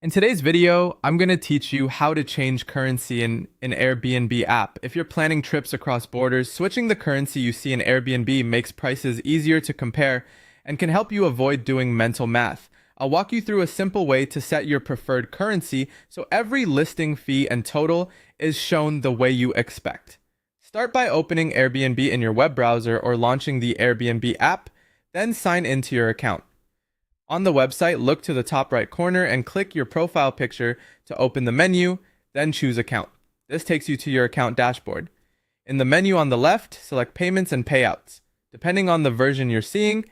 In today's video, I'm going to teach you how to change currency in an Airbnb app. If you're planning trips across borders, switching the currency you see in Airbnb makes prices easier to compare and can help you avoid doing mental math. I'll walk you through a simple way to set your preferred currency so every listing fee and total is shown the way you expect. Start by opening Airbnb in your web browser or launching the Airbnb app, then sign into your account. On the website, look to the top right corner and click your profile picture to open the menu, then choose Account. This takes you to your account dashboard. In the menu on the left, select Payments and Payouts. Depending on the version you're seeing,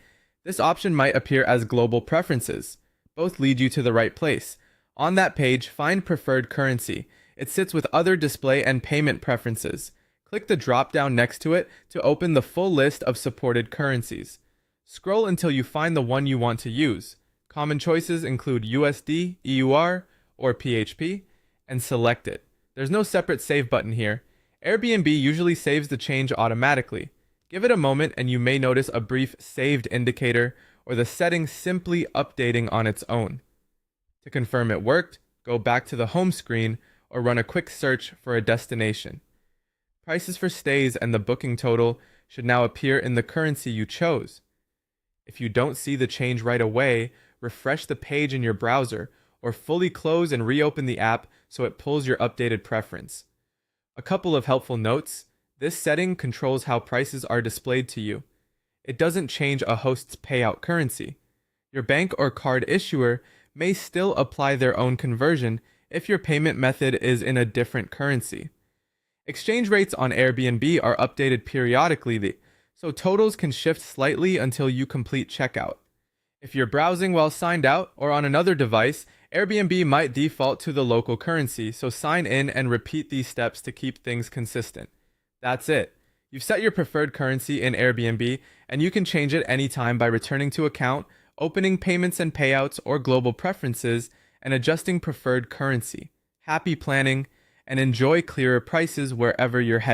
this option might appear as Global Preferences. Both lead you to the right place. On that page, find Preferred Currency. It sits with other display and payment preferences. Click the drop-down next to it to open the full list of supported currencies. Scroll until you find the one you want to use. Common choices include USD, EUR, or PHP, and select it. There's no separate save button here. Airbnb usually saves the change automatically. Give it a moment and you may notice a brief saved indicator or the setting simply updating on its own. To confirm it worked, go back to the home screen or run a quick search for a destination. Prices for stays and the booking total should now appear in the currency you chose. If you don't see the change right away, refresh the page in your browser or fully close and reopen the app so it pulls your updated preference. A couple of helpful notes. This setting controls how prices are displayed to you. It doesn't change a host's payout currency. Your bank or card issuer may still apply their own conversion if your payment method is in a different currency. Exchange rates on Airbnb are updated periodically, so totals can shift slightly until you complete checkout. If you're browsing while signed out or on another device, Airbnb might default to the local currency, so sign in and repeat these steps to keep things consistent. That's it. You've set your preferred currency in Airbnb, and you can change it anytime by returning to account, opening payments and payouts or global preferences, and adjusting preferred currency. Happy planning, and enjoy clearer prices wherever you're headed.